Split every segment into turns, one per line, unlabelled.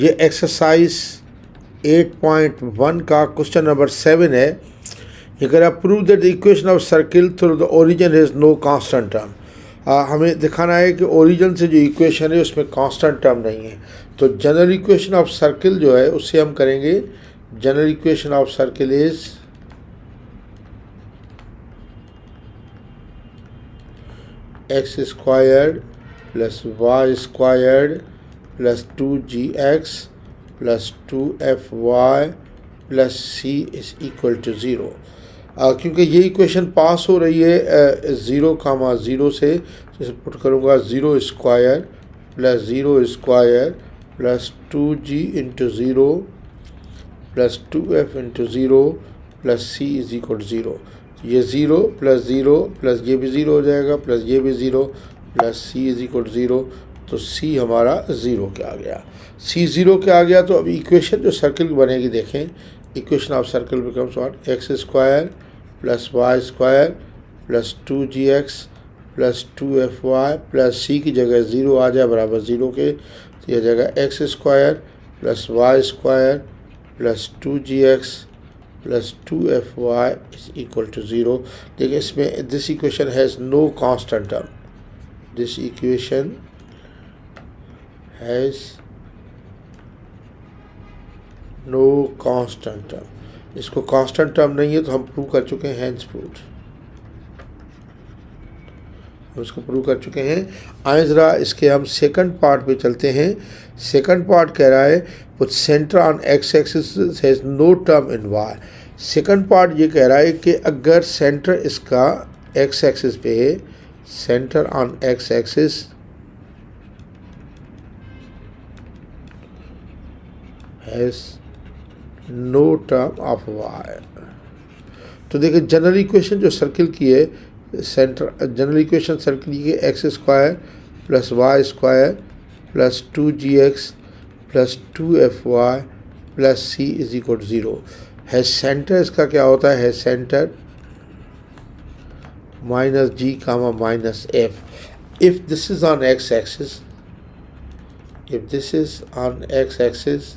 ये एक्सरसाइज 8.1 का question number 7 है। ये कह रहा prove that the equation of circle through the origin has no constant term. हमें दिखाना है कि ओरिजिन से जो इक्वेशन है उसमें कांस्टेंट टर्म नहीं है। तो जनरल इक्वेशन ऑफ सर्किल जो है उससे हम करेंगे, general equation of circle is x squared plus y squared plus 2gx plus 2fy plus c is equal to 0। क्योंकि ये इक्वेशन पास हो रही है 0,0 से, जैसे पुट करूँगा 0 square plus 0 square plus 2g into 0 plus 2f into 0 plus c is equal to 0। ये 0 plus ये भी 0 हो जाएगा, प्लस ये भी 0 plus c is equal to 0। तो c हमारा 0 के आ गया, c 0 के आ गया। तो अब इक्वेशन जो सर्किल की बनेगी देखें, equation of circle becomes what, x square plus y square plus 2gx plus 2fy plus c की जगह 0 आ जाए बराबर 0 के, तो यह जाएगा x square plus y square plus 2gx plus 2fy is equal to 0। देखिए इसमें this equation has no constant term, this equation has no constant term. इसको कांस्टेंट टर्म नहीं है तो हम प्रूव कर चुके हैं, हैंस प्रूव्ड, हम इसको प्रूव कर चुके हैं। आए ज़रा इसके हम सेकंड पार्ट पे चलते हैं। सेकंड पार्ट कह रहा है with centre on x axis has no term in y. Second part ये कह रहा है कि अगर सेंटर इसका एक्स एक्सिस पे है, centre on x axis has no term of y. तो देखिए जनरल इक्वेशन जो सर्किल की है, सेंटर जनरल इक्वेशन सर्किल की है x square plus y square plus 2gx plus 2fy plus c is equal to 0 है। सेंटर इसका क्या होता है centre minus g comma minus f। If this is on x axis, if this is on x axis,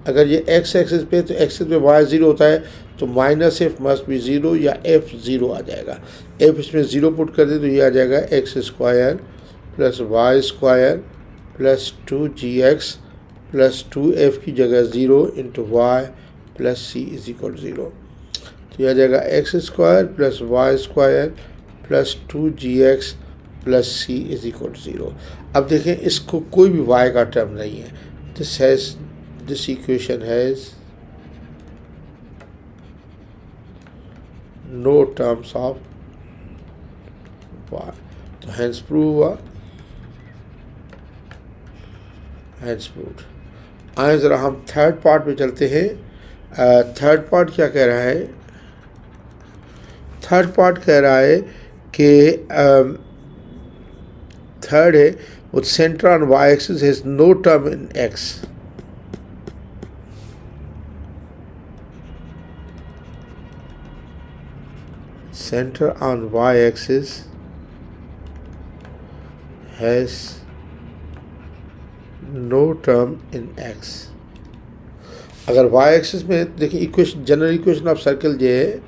अगर ये x axis पे तो axis पे वाई 0 होता है तो माइनस एफ मस्ट बी 0 या एफ 0 आ जाएगा। एफ इसमें 0 पुट कर दे तो ये आ जाएगा x square plus y square plus 2gx plus 2f की जगह 0 into y plus c is equal to 0। तो यह आ जाएगा x square plus y square plus 2gx plus c is equal to 0। अब देखें इसको कोई भी y का टर्म नहीं है। This equation has no terms of y। तो hence prove हुआ, hence proved। आए ज़रा हम थर्ड पार्ट पे चलते हैं। थर्ड पार्ट क्या कह रहा है, थर्ड पार्ट कह रहा है कि थर्ड है with center on y axis has no term in x। center on y-axis has no term in x। अगर y-axis में देखिए equation, general equation of circle जो है,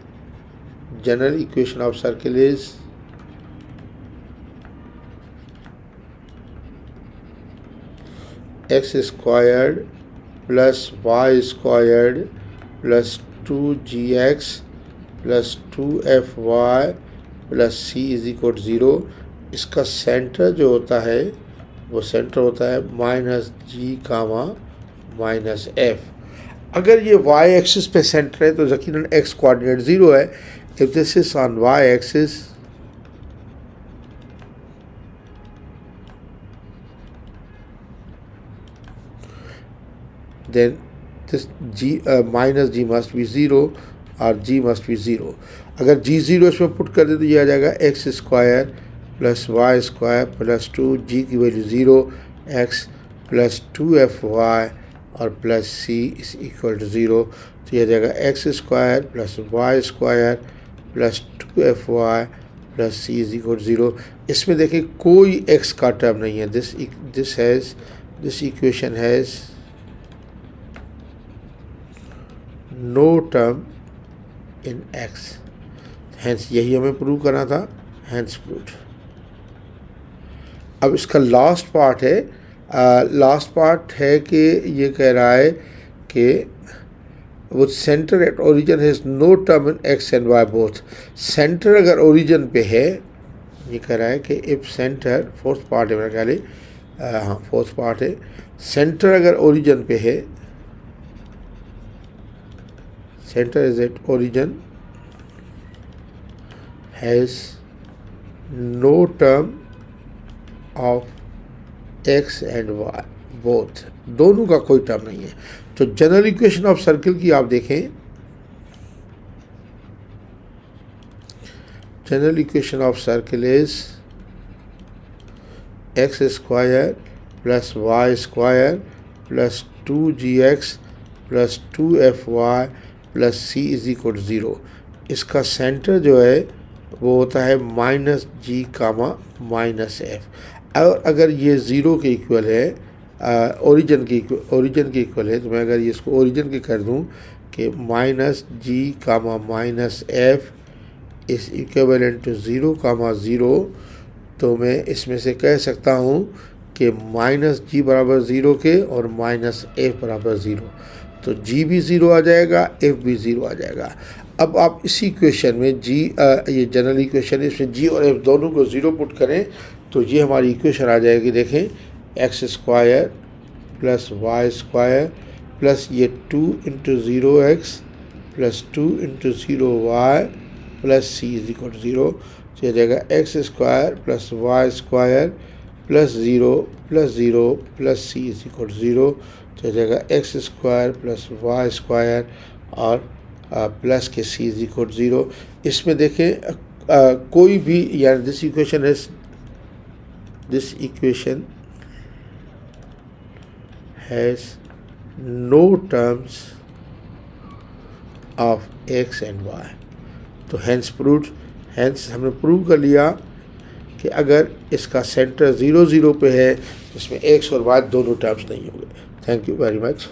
general equation of circle is x squared plus y squared plus 2gx plus 2fy plus c is equal to 0। इसका centre जो होता है वो सेंटर होता है minus g comma minus f। अगर ये y एक्सिस पे सेंटर है तो यकीनन x कोऑर्डिनेट 0 है। If this is on y axis then this g minus g must be 0 और g मस्ट बी 0। अगर g 0 इसमें पुट कर दे तो ये आ जाएगा x square plus y square plus 2g की वैल्यू 0 x प्लस 2fy और plus c is equal to 0। तो ये आ जाएगा x square plus y square plus 2fy plus c is equal to 0। इसमें देखिए कोई x का टर्म नहीं है। This has this equation has no term in x, hence यही हमें प्रूव करना था, हैंस प्रूव्ड। अब इसका लास्ट पार्ट है, लास्ट पार्ट है कि ये कह रहा है कि वो centre at origin has no term in x and y both. Centre अगर ओरिजिन पे है, ये कह रहा है कि इफ सेंटर, फोर्थ पार्ट है मेरा ख्याल है, हाँ फोर्थ पार्ट है, सेंटर अगर ओरिजिन पे है, centre is at origin has no term of x and y both, दोनों का कोई टर्म नहीं है। तो जनरल इक्वेशन ऑफ सर्किल की आप देखें, general equation of circle is x square plus y square plus 2gx plus 2fy plus c is equal to 0। इसका सेंटर जो है वो होता है minus g comma minus f. और अगर ये ज़ीरो के इक्वल है, ओरिजिन के इक्वल है, तो मैं अगर ये इसको ओरिजिन के कर दूं कि minus g comma minus F इस इक्विवेलेंट टू 0 कामा 0, तो मैं इसमें से कह सकता हूँ कि माइनस जी बराबर 0 के और माइनस एफ बराबर 0, तो जी भी 0 आ जाएगा, एफ भी 0 आ जाएगा। अब आप इसी इक्वेशन में जी, ये जनरल इक्वेशन है, इसमें जी और एफ दोनों को 0 पुट करें तो ये हमारी इक्वेशन आ जाएगी। देखें, x square plus y square plus ये 2 into 0x plus 2 into 0y plus c is equal to 0। तो ये जाएगा x square plus y square plus 0 plus c is equal to 0। तो ये जाएगा x square plus y square और plus के सी is equal to 0। इसमें देखें कोई भी, यानी this equation has no terms of x and y. तो हैंस प्रूव्ड, हैंस हमने प्रूव कर लिया कि अगर इसका सेंटर 0 0 पे है, इसमें एक्स और वाई दोनों टर्म्स नहीं होंगे। Thank you very much.